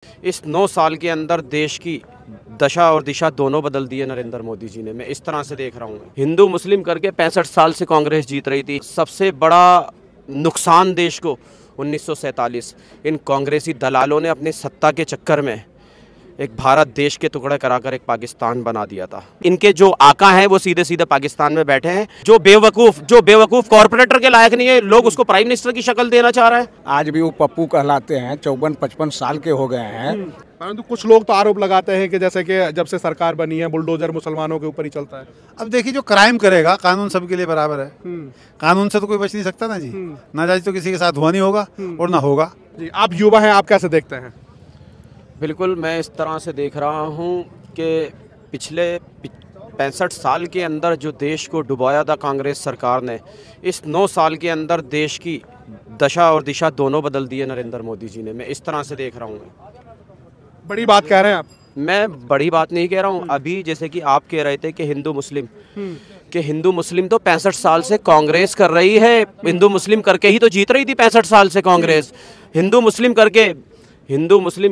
इस 9 साल के अंदर देश की दशा और दिशा दोनों बदल दी है नरेंद्र मोदी जी ने। मैं इस तरह से देख रहा हूँ, हिंदू मुस्लिम करके 65 साल से कांग्रेस जीत रही थी। सबसे बड़ा नुकसान देश को 1947 इन कांग्रेसी दलालों ने अपनी सत्ता के चक्कर में एक भारत देश के टुकड़े कराकर एक पाकिस्तान बना दिया था। इनके जो आका हैं वो सीधे सीधे पाकिस्तान में बैठे हैं। जो बेवकूफ़ कॉर्पोरेटर के लायक नहीं है, लोग उसको प्राइम मिनिस्टर की शक्ल देना चाह रहे हैं। आज भी वो पप्पू कहलाते हैं, 54-55 साल के हो गए हैं। परंतु कुछ लोग तो आरोप लगाते हैं कि जैसे कि जब से सरकार बनी है बुलडोजर मुसलमानों के ऊपर ही चलता है। अब देखिए, जो क्राइम करेगा कानून सबके लिए बराबर है। कानून से तो कोई बच नहीं सकता ना जी। नाजायज तो किसी के साथ हुआ नहीं होगा और ना होगा जी। आप युवा हैं, आप कैसे देखते हैं? बिल्कुल, मैं इस तरह से देख रहा हूँ कि पिछले 65 साल के अंदर जो देश को डुबाया था कांग्रेस सरकार ने, इस 9 साल के अंदर देश की दशा और दिशा दोनों बदल दी है नरेंद्र मोदी जी ने। मैं इस तरह से देख रहा हूँ। बड़ी बात कह रहे हैं आप? मैं बड़ी बात नहीं कह रहा हूँ। अभी जैसे कि आप कह रहे थे कि हिंदू मुस्लिम तो 65 साल से कांग्रेस कर रही है। हिंदू मुस्लिम करके ही तो जीत रही थी 65 साल से कांग्रेस। हिंदू मुस्लिम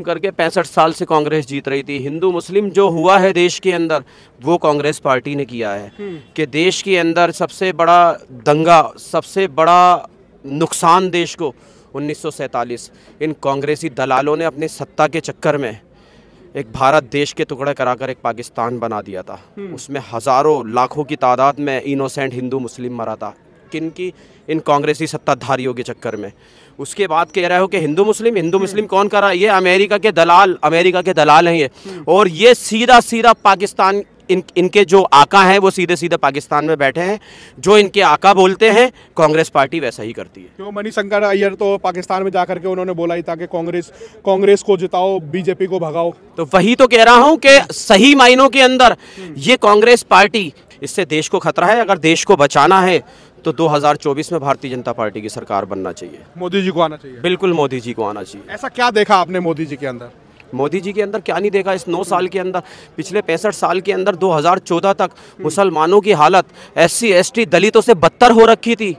करके 65 साल से कांग्रेस जीत रही थी। हिंदू मुस्लिम जो हुआ है देश के अंदर, वो कांग्रेस पार्टी ने किया है कि देश के अंदर सबसे बड़ा दंगा, सबसे बड़ा नुकसान देश को 1947 इन कांग्रेसी दलालों ने अपनी सत्ता के चक्कर में एक भारत देश के टुकड़े कराकर एक पाकिस्तान बना दिया था। उसमें हज़ारों लाखों की तादाद में इनोसेंट हिंदू मुस्लिम मरा था। किनकी? इन कांग्रेसी सत्ताधारियों के चक्कर में। उसके बाद कह रहे हो कि हिंदू मुस्लिम कौन कर रहा है? ये अमेरिका के दलाल हैं ये। और ये सीधा सीधा पाकिस्तान, इनके जो आका हैं वो सीधे सीधे पाकिस्तान में बैठे हैं। जो इनके आका बोलते हैं कांग्रेस पार्टी वैसा ही करती है। क्यों? मणिशंकर अय्यर तो पाकिस्तान में जाकर के उन्होंने बोला ही था कि कांग्रेस को जिताओ, बीजेपी को भगाओ। तो वही तो कह रहा हूं कि सही मायनों के अंदर ये कांग्रेस पार्टी, इससे देश को खतरा है। अगर देश को बचाना है तो 2024 में भारतीय जनता पार्टी की सरकार बनना चाहिए। मोदी जी को आना चाहिए। बिल्कुल, मोदी जी को आना चाहिए। ऐसा क्या देखा आपने मोदी जी के अंदर? मोदी जी के अंदर क्या नहीं देखा? इस 9 साल के अंदर, पिछले 65 साल के अंदर 2014 तक मुसलमानों की हालत SC ST दलितों से बदतर हो रखी थी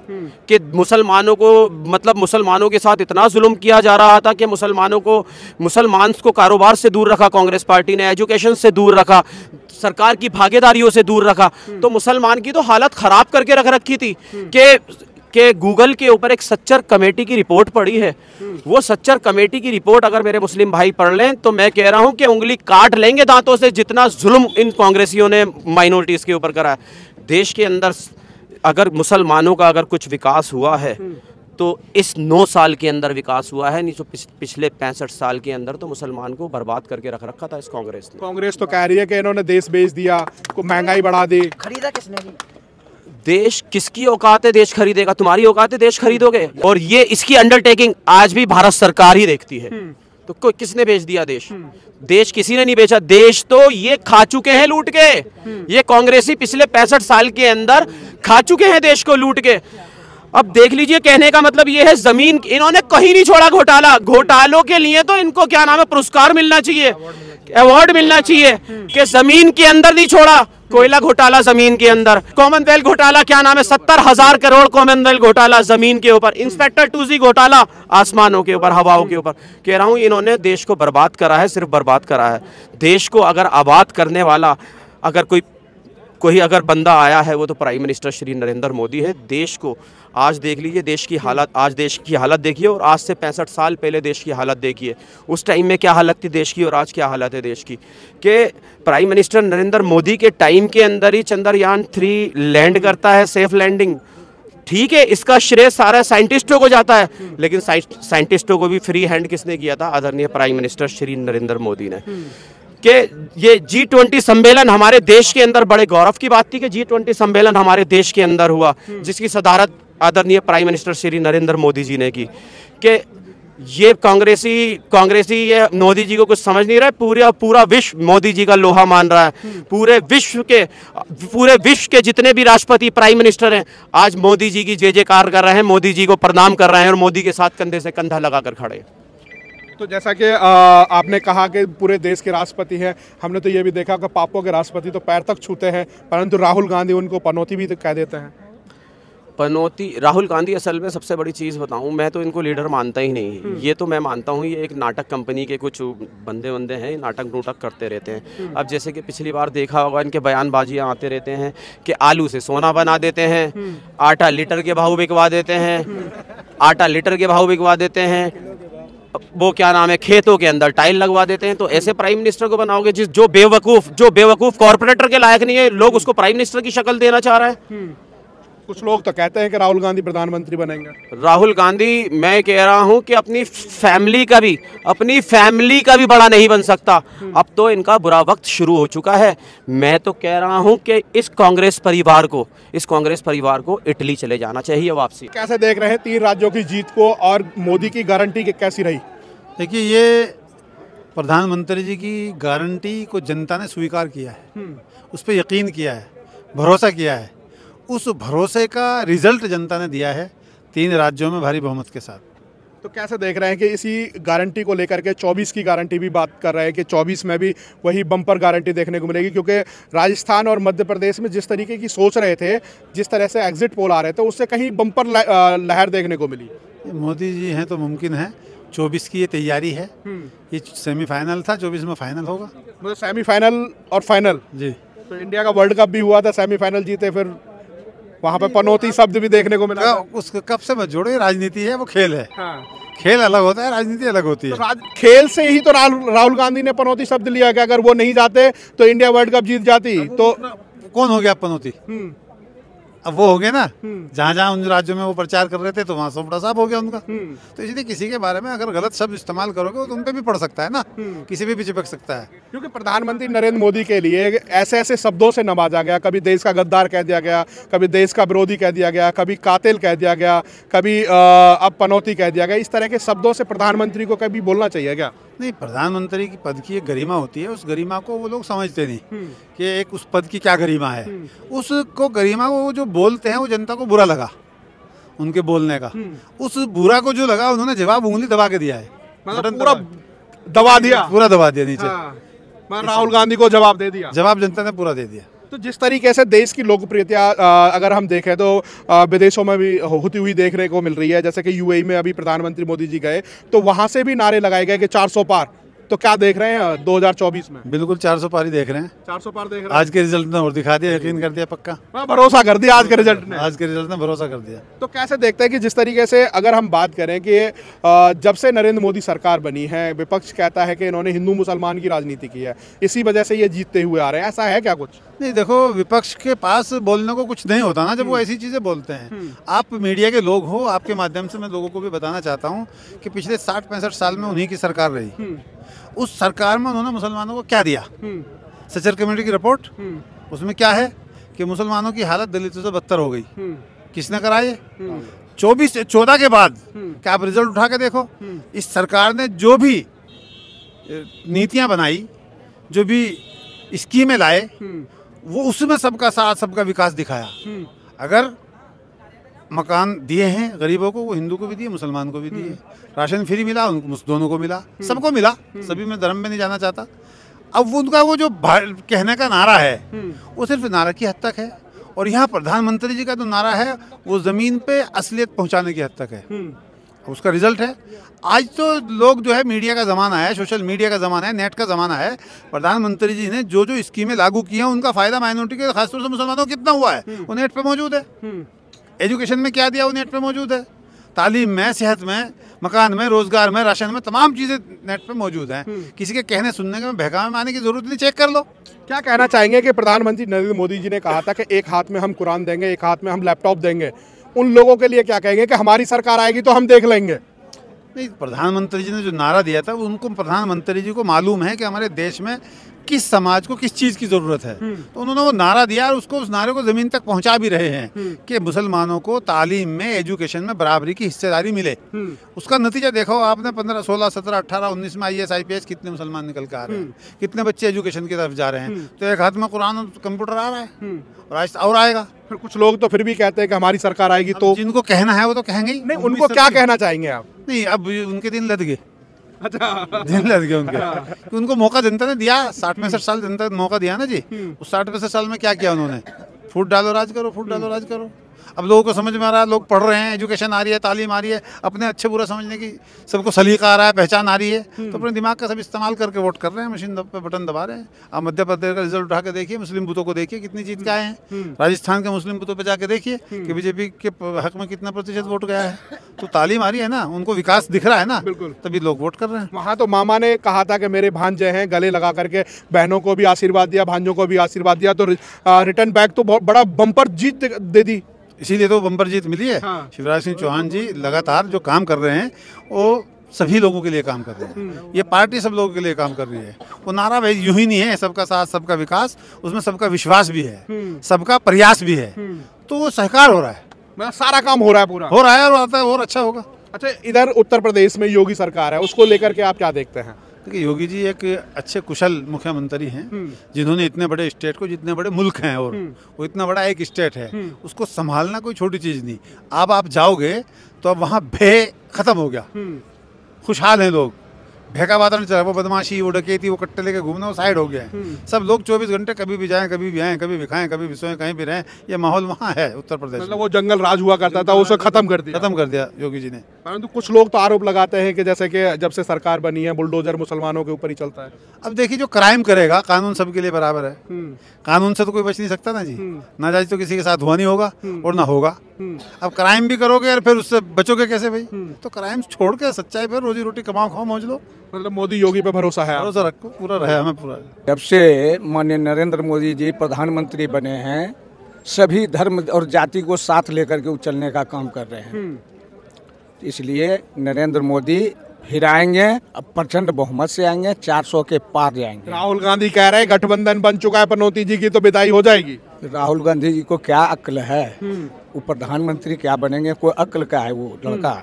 कि मुसलमानों के साथ इतना जुल्म किया जा रहा था कि मुसलमान को कारोबार से दूर रखा कांग्रेस पार्टी ने, एजुकेशन से दूर रखा, सरकार की भागीदारियों से दूर रखा। तो मुसलमान की तो हालत ख़राब करके रख रखी थी कि गूगल के ऊपर एक सच्चर कमेटी की रिपोर्ट पड़ी है। वो सच्चर कमेटी की रिपोर्ट अगर मेरे मुस्लिम भाई पढ़ लें तो मैं कह रहा हूं कि उंगली काट लेंगे दांतों से, जितना जुल्म इन कांग्रेसियों ने माइनॉरिटीज़ के ऊपर करा है। देश के अंदर अगर मुसलमानों का अगर कुछ विकास हुआ है तो इस 9 साल के अंदर विकास हुआ है। नहीं तो पिछले 65 साल के अंदर तो मुसलमान को बर्बाद करके रख रखा था इस कांग्रेस ने। कांग्रेस तो कह रही है कि इन्होंने देश बेच दिया, महंगाई बढ़ा दी। खरीदा किसने? देश किसकी औकात है देश खरीदेगा? तुम्हारी औकात है देश खरीदोगे? और ये इसकी अंडरटेकिंग आज भी भारत सरकार ही देखती है। तो किसने बेच दिया देश? देश किसी ने नहीं बेचा। देश तो ये खा चुके हैं लूट के। ये कांग्रेसी पिछले 65 साल के अंदर खा चुके हैं देश को लूट के। अब देख लीजिए, कहने का मतलब ये है, जमीन इन्होंने कहीं नहीं छोड़ा। घोटालों के लिए तो इनको क्या नाम है, पुरस्कार मिलना चाहिए, अवार्ड मिलना चाहिए कि जमीन के अंदर नहीं छोड़ा। कोयला घोटाला जमीन के अंदर, कॉमनवेल्थ घोटाला क्या नाम है, 70,000 करोड़ कॉमनवेल्थ घोटाला जमीन के ऊपर, इंस्पेक्टर टूजी घोटाला आसमानों के ऊपर, हवाओं के ऊपर। कह रहा हूं इन्होंने देश को बर्बाद करा है, सिर्फ बर्बाद करा है। देश को अगर आबाद करने वाला अगर कोई अगर बंदा आया है वो तो प्राइम मिनिस्टर श्री नरेंद्र मोदी है। देश को आज देख लीजिए, देश की हालत, आज देश की हालत देखिए और आज से 65 साल पहले देश की हालत देखिए। उस टाइम में क्या हालत थी देश की और आज क्या हालत है देश की। कि प्राइम मिनिस्टर नरेंद्र मोदी के टाइम के अंदर ही चंद्रयान 3 लैंड करता है, सेफ लैंडिंग। ठीक है, इसका श्रेय सारा साइंटिस्टों को जाता है, लेकिन साइंटिस्टों को भी फ्री हैंड किसने किया था? आदरणीय प्राइम मिनिस्टर श्री नरेंद्र मोदी ने। कि ये G20 सम्मेलन हमारे देश के अंदर बड़े गौरव की बात थी कि G20 सम्मेलन हमारे देश के अंदर हुआ, जिसकी सदारत आदरणीय प्राइम मिनिस्टर श्री नरेंद्र मोदी जी ने की। कि ये कांग्रेसी ये मोदी जी को कुछ समझ नहीं रहा है। पूरा विश्व मोदी जी का लोहा मान रहा है। पूरे विश्व के जितने भी राष्ट्रपति, प्राइम मिनिस्टर हैं, आज मोदी जी की जय जयकार कर रहे हैं, मोदी जी को प्रणाम कर रहे हैं और मोदी के साथ कंधे से कंधा लगाकर खड़े हैं। तो जैसा कि आपने कहा कि पूरे देश के राष्ट्रपति हैं, हमने तो ये भी देखा कि पापों के राष्ट्रपति तो पैर तक छूते हैं, परंतु राहुल गांधी उनको पनौती भी तो कह देते हैं। पनौती राहुल गांधी असल में सबसे बड़ी चीज़ बताऊं, मैं तो इनको लीडर मानता ही नहीं। ये तो मैं मानता हूं ये एक नाटक कंपनी के कुछ बंदे हैं, नाटक नूटक करते रहते हैं। अब जैसे कि पिछली बार देखा होगा इनके बयानबाजियां आते रहते हैं कि आलू से सोना बना देते हैं, आटा लीटर के भाव बिकवा देते हैं, आटा लीटर के भाव बिकवा देते हैं, वो क्या नाम है खेतों के अंदर टाइल लगवा देते हैं। तो ऐसे प्राइम मिनिस्टर को बनाओगे जो बेवकूफ़ कॉर्पोरेटर के लायक नहीं है, लोग उसको प्राइम मिनिस्टर की शक्ल देना चाह रहा है। कुछ लोग तो कहते हैं कि राहुल गांधी प्रधानमंत्री बनेंगे। राहुल गांधी, मैं कह रहा हूं कि अपनी फैमिली का भी बड़ा नहीं बन सकता। अब तो इनका बुरा वक्त शुरू हो चुका है। मैं तो कह रहा हूं कि इस कांग्रेस परिवार को इटली चले जाना चाहिए वापसी। कैसे देख रहे हैं 3 राज्यों की जीत को और मोदी की गारंटी कैसी रही? देखिए, ये प्रधानमंत्री जी की गारंटी को जनता ने स्वीकार किया है, उस पर यकीन किया है, भरोसा किया है। उस भरोसे का रिजल्ट जनता ने दिया है 3 राज्यों में भारी बहुमत के साथ। तो कैसे देख रहे हैं कि इसी गारंटी को लेकर के 24 की गारंटी भी बात कर रहे हैं कि 24 में भी वही बम्पर गारंटी देखने को मिलेगी, क्योंकि राजस्थान और मध्य प्रदेश में जिस तरीके की सोच रहे थे, जिस तरह से एग्जिट पोल आ रहे थे, उससे कहीं बम्पर लहर देखने को मिली। मोदी जी हैं तो मुमकिन है। 24 की ये तैयारी है, ये सेमीफाइनल था, 24 में फाइनल होगा। मतलब सेमीफाइनल और फाइनल जी। तो इंडिया का वर्ल्ड कप भी हुआ था, सेमीफाइनल जीते, फिर वहाँ पे पनौती शब्द भी देखने को मिला। उसको कब से मत जोड़ो, ये राजनीति है, वो खेल है। हाँ। खेल अलग होता है, राजनीति अलग होती है। तो खेल से ही तो राहुल गांधी ने पनौती शब्द लिया कि अगर वो नहीं जाते तो इंडिया वर्ल्ड कप जीत जाती। तो कौन हो गया पनौती? अब वो हो गए ना, जहाँ जहाँ उन राज्यों में वो प्रचार कर रहे थे तो वहाँ सोपड़ा साहब हो गया उनका। तो इसलिए किसी के बारे में अगर गलत शब्द इस्तेमाल करोगे तो उन पे भी पड़ सकता है ना, किसी भी चिपक सकता है। क्योंकि प्रधानमंत्री नरेंद्र मोदी के लिए ऐसे ऐसे शब्दों से नवाजा गया, कभी देश का गद्दार कह दिया गया, कभी देश का विरोधी कह दिया गया, कभी कातिल कह दिया गया, कभी अब पनौती कह दिया गया। इस तरह के शब्दों से प्रधानमंत्री को कभी बोलना चाहिए क्या? नहीं, प्रधानमंत्री की पद की एक गरिमा होती है, उस गरिमा को वो लोग समझते नहीं कि एक उस पद की क्या गरिमा है। उसको गरिमा को जो बोलते हैं वो जनता को बुरा लगा उनके बोलने का। उस बुरा को जो लगा उन्होंने जवाब उंगली दबा के दिया है, मतलब पूरा दबा दिया नीचे। राहुल गांधी को जवाब दे दिया, जवाब जनता ने पूरा दे दिया। तो जिस तरीके से देश की लोकप्रियता अगर हम देखें तो विदेशों में भी होती हुई देखने को मिल रही है। जैसे कि यूएई में अभी प्रधानमंत्री मोदी जी गए तो वहां से भी नारे लगाए गए कि 400 पार। तो क्या देख रहे हैं 2024 में? बिल्कुल 400 पार ही देख रहे हैं। 400 पार देख रहे हैं। आज के रिजल्ट ने और दिखा दिया, यकीन कर दिया पक्का। भरोसा कर दिया आज के रिजल्ट ने भरोसा कर दिया। तो कैसे देखते हैं कि जिस तरीके से अगर हम बात करें कि जब से नरेंद्र मोदी सरकार बनी है, विपक्ष कहता है कि इन्होंने हिंदू मुसलमान की राजनीति की है, इसी वजह से ये जीतते हुए आ रहे हैं, ऐसा है क्या कुछ? नहीं, देखो, विपक्ष के पास बोलने को कुछ नहीं होता ना जब वो ऐसी चीज़ें बोलते हैं। आप मीडिया के लोग हो, आपके माध्यम से मैं लोगों को भी बताना चाहता हूँ कि पिछले 60-65 साल में उन्हीं की सरकार रही। उस सरकार में उन्होंने मुसलमानों को क्या दिया? सचर कमेटी की रिपोर्ट, उसमें क्या है कि मुसलमानों की हालत दलितों से बदतर हो गई। किसने कराई? 14 के बाद क्या आप रिजल्ट उठा के देखो, इस सरकार ने जो भी नीतियां बनाई, जो भी स्कीमें लाए, वो उसमें सबका साथ, सबका विकास दिखाया। अगर मकान दिए हैं गरीबों को, वो हिंदू को भी दिए, मुसलमान को भी दिए। राशन फ्री मिला, उनको दोनों को मिला, सबको मिला। सभी में धर्म में नहीं जाना चाहता। अब उनका वो जो कहने का नारा है वो सिर्फ नारा की हद तक है, और यहाँ प्रधानमंत्री जी का जो नारा है वो ज़मीन पे असलियत पहुँचाने की हद तक है। उसका रिजल्ट है आज तो लोग जो है, मीडिया का ज़माना है, सोशल मीडिया का ज़माना है, नेट का ज़माना है। प्रधानमंत्री जी ने जो जो स्कीमें लागू की हैं उनका फ़ायदा माइनॉरिटी के, खासतौर से मुसलमानों को कितना हुआ है वो नेट पे मौजूद है। एजुकेशन में क्या दिया वो नेट पे मौजूद है। तालीम में, सेहत में, मकान में, रोजगार में, राशन में, तमाम चीज़ें नेट पे मौजूद हैं। किसी के कहने सुनने के बहकावे में आने की जरूरत नहीं, चेक कर लो। क्या कहना चाहेंगे कि प्रधानमंत्री नरेंद्र मोदी जी ने कहा था कि एक हाथ में हम कुरान देंगे, एक हाथ में हम लैपटॉप देंगे, उन लोगों के लिए क्या कहेंगे कि हमारी सरकार आएगी तो हम देख लेंगे? नहीं, प्रधानमंत्री जी ने जो नारा दिया था उनको, प्रधानमंत्री जी को मालूम है कि हमारे देश में किस समाज को किस चीज़ की ज़रूरत है। तो उन्होंने वो नारा दिया और उसको, उस नारे को ज़मीन तक पहुंचा भी रहे हैं कि मुसलमानों को तालीम में, एजुकेशन में बराबरी की हिस्सेदारी मिले। उसका नतीजा देखो आपने, 15, 16, 17, 18, 19 में IAS IPS कितने मुसलमान निकल के आ रहे हैं, कितने बच्चे एजुकेशन की तरफ जा रहे हैं। तो एक हाथ में कुरान और कंप्यूटर आ रहा है और आएगा। फिर कुछ लोग तो फिर भी कहते हैं कि हमारी सरकार आएगी तो, जिनको कहना है वो तो कहेंगे ही। नहीं, उनको क्या कहना चाहेंगे आप? नहीं, अब उनके दिन लद गए। अच्छा, दिन लग गए उनके। उनको मौका जनता ने दिया, 60-65 साल जनता ने मौका दिया ना जी। उस 60-65 साल में क्या किया उन्होंने? फूट डालो राज करो, फूट डालो राज करो। अब लोगों को समझ में आ रहा है, लोग पढ़ रहे हैं, एजुकेशन आ रही है, तालीम आ रही है, अपने अच्छे बुरा समझने की सबको सलीका आ रहा है, पहचान आ रही है, तो अपने दिमाग का सब इस्तेमाल करके वोट कर रहे हैं, मशीन पे बटन दबा रहे हैं। आप मध्य प्रदेश का रिजल्ट उठा के देखिए, मुस्लिम बूथों को देखिए कितनी जीत के आए हैं, राजस्थान के मुस्लिम बूथों पर जाके देखिए कि बीजेपी के हक में कितना प्रतिशत वोट गया है। तो तालीम आ रही है ना, उनको विकास दिख रहा है ना, तभी लोग वोट कर रहे हैं। वहाँ तो मामा ने कहा था कि मेरे भांजे हैं, गले लगा करके बहनों को भी आशीर्वाद दिया, भांजों को भी आशीर्वाद दिया, तो रिटर्न बैक तो बहुत बड़ा बम्पर जीत दे दी, इसीलिए तो बम्पर जीत मिली है। हाँ। शिवराज सिंह चौहान जी लगातार जो काम कर रहे हैं वो सभी लोगों के लिए काम कर रहे हैं, ये पार्टी सब लोगों के लिए काम कर रही है। वो नारा भाई यूं ही नहीं है, सबका साथ सबका विकास, उसमें सबका विश्वास भी है, सबका प्रयास भी है, तो वो सहकार हो रहा है, मतलब सारा काम हो रहा है, पूरा हो रहा है और आता है और अच्छा होगा। अच्छा, इधर उत्तर प्रदेश में योगी सरकार है, उसको लेकर के आप क्या देखते हैं? देखिए योगी जी एक अच्छे कुशल मुख्यमंत्री हैं, जिन्होंने इतने बड़े स्टेट को, जितने बड़े मुल्क हैं और वो इतना बड़ा एक स्टेट है, उसको संभालना कोई छोटी चीज़ नहीं। अब आप जाओगे तो अब वहाँ भय खत्म हो गया, खुशहाल हैं लोग, भय का वातावरण चला, वो बदमाशी, वो डकैती, वो कट्टे लेके घूमना वो साइड हो गया है। सब लोग 24 घंटे कभी भी जाएं, कभी भी आएँ, कभी भी खाएं, कभी भी सोएं, कहीं भी रहें, ये माहौल वहाँ है उत्तर प्रदेश में। मतलब वो जंगल राज हुआ करता था, उसे खत्म कर दिया योगी जी ने। परंतु कुछ लोग तो आरोप लगाते हैं कि जैसे कि जब से सरकार बनी है बुलडोजर मुसलमानों के ऊपर ही चलता है। अब देखिए जो क्राइम करेगा, कानून सबके लिए बराबर है, कानून से तो कोई बच नहीं सकता ना जी, नाजायज तो किसी के साथ हुआ नहीं होगा और ना होगा। अब क्राइम भी करोगे और फिर उससे बचोगे कैसे भाई? तो क्राइम छोड़ के सच्चाई पर रोजी रोटी कमाओ, खाओ, मौज लो। मतलब मोदी योगी पे भरोसा है? भरोसा रखो, पूरा रहे हमें पूरा। जब से माननीय नरेंद्र मोदी जी प्रधानमंत्री बने हैं, सभी धर्म और जाति को साथ लेकर के चलने का काम कर रहे हैं, इसलिए नरेंद्र मोदी फिर आएंगे, अब प्रचंड बहुमत से आएंगे, 400 के पार जाएंगे। राहुल गांधी कह रहे हैं गठबंधन बन चुका है, पनौती जी की तो विदाई हो जाएगी। राहुल गांधी जी को क्या अक्ल है, वो प्रधानमंत्री क्या बनेंगे, कोई अक्ल का है वो लड़का।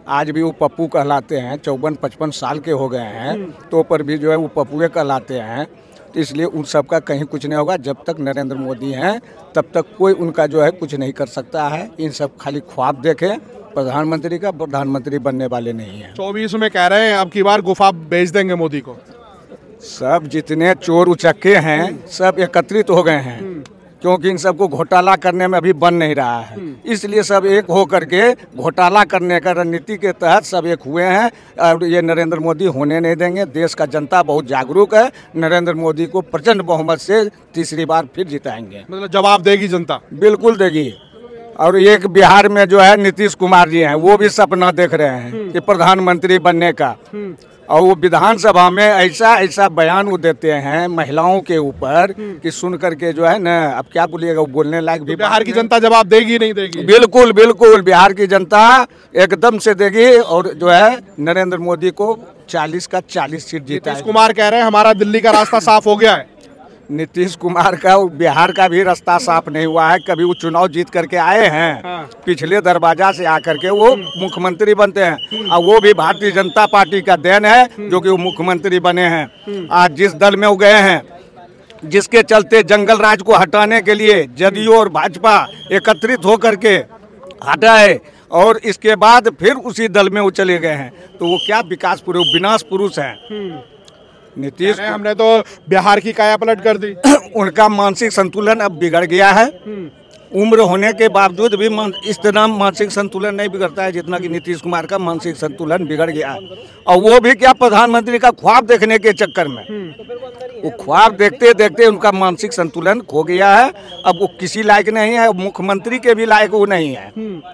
आज भी वो पप्पू कहलाते हैं, 54-55 साल के हो गए हैं, तो पर भी जो है वो पप्पुए कहलाते हैं। तो इसलिए उन सब का कहीं कुछ नहीं होगा। जब तक नरेंद्र मोदी हैं तब तक कोई उनका जो है कुछ नहीं कर सकता है। इन सब खाली ख्वाब देखे, प्रधानमंत्री का प्रधानमंत्री बनने वाले नहीं हैं। 24 में कह रहे हैं अब की बार गुफा भेज देंगे मोदी को। सब जितने चोर उचक्के हैं सब एकत्रित हो गए हैं, क्योंकि इन सबको घोटाला करने में अभी बन नहीं रहा है, इसलिए सब एक हो करके घोटाला करने का रणनीति के तहत सब एक हुए हैं। और ये नरेंद्र मोदी होने नहीं देंगे। देश का जनता बहुत जागरूक है, नरेंद्र मोदी को प्रचंड बहुमत से तीसरी बार फिर जिताएंगे। मतलब जवाब देगी जनता? बिल्कुल देगी। और एक बिहार में जो है नीतीश कुमार जी हैं, वो भी सपना देख रहे हैं कि प्रधानमंत्री बनने का, और वो विधानसभा में ऐसा बयान वो देते हैं महिलाओं के ऊपर कि सुन करके जो है ना, अब क्या बोलिएगा, वो बोलने लायक भी। बिहार की जनता जवाब देगी नहीं देगी? बिल्कुल बिल्कुल, बिहार की जनता एकदम से देगी, और जो है नरेंद्र मोदी को 40 का 40 सीट जीता है। नीतीश कुमार कह रहे हैं हमारा दिल्ली का रास्ता साफ हो गया है। नीतीश कुमार का बिहार का भी रास्ता साफ नहीं हुआ है। कभी वो चुनाव जीत करके आए हैं, पिछले दरवाजा से आकर के वो मुख्यमंत्री बनते हैं, और वो भी भारतीय जनता पार्टी का देन है जो कि वो मुख्यमंत्री बने हैं। आज जिस दल में वो गए हैं, जिसके चलते जंगल राज को हटाने के लिए जदयू और भाजपा एकत्रित होकर के हटाए, और इसके बाद फिर उसी दल में वो चले गए हैं, तो वो क्या विकास पुरुष, विनाश पुरुष हैं नीतीश। हमने तो बिहार की काया पलट कर दी। उनका मानसिक संतुलन अब बिगड़ गया है। उम्र होने के बावजूद भी इस तरह मानसिक संतुलन नहीं बिगड़ता है जितना कि नीतीश कुमार का मानसिक संतुलन बिगड़ गया है। और वो भी क्या, प्रधानमंत्री का ख्वाब देखने के चक्कर में, वो ख्वाब देखते देखते उनका मानसिक संतुलन खो गया है। अब वो किसी लायक नहीं है, मुख्यमंत्री के भी लायक वो नहीं है।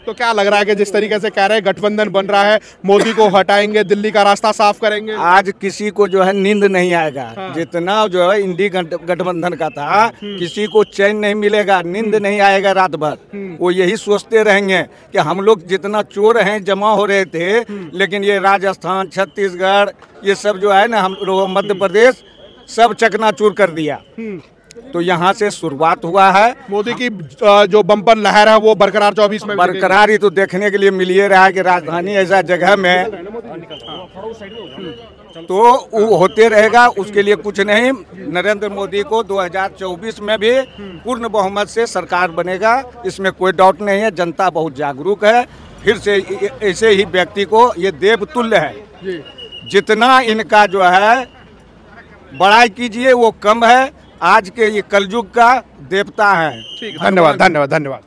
तो क्या लग रहा है कि जिस तरीके से कह रहे हैं गठबंधन बन रहा है, मोदी को हटाएंगे, दिल्ली का रास्ता साफ करेंगे, आज किसी को जो है नींद नहीं आएगा। जितना जो है इंडी गठबंधन का था, किसी को चैन नहीं मिलेगा, नींद नहीं आएगा रात भर। वो यही सोचते रहेंगे कि हम लोग जितना चोर हैं जमा हो रहे थे, लेकिन ये राजस्थान, छत्तीसगढ़, ये सब जो है ना, हम लोग मध्य प्रदेश सब चकनाचूर कर दिया। तो यहाँ से शुरुआत हुआ है। मोदी की जो बम्पर लहर है वो बरकरार 24 में बरकरार ही तो देखने के लिए मिल ही रहा है कि राजधानी ऐसा जगह में तो वो होते रहेगा। उसके लिए कुछ नहीं, नरेंद्र मोदी को 2024 में भी पूर्ण बहुमत से सरकार बनेगा, इसमें कोई डाउट नहीं है। जनता बहुत जागरूक है। फिर से ऐसे ही व्यक्ति को, ये देवतुल्य है, जितना इनका जो है बड़ाई कीजिए वो कम है। आज के ये कलयुग का देवता है। धन्यवाद धन्यवाद धन्यवाद।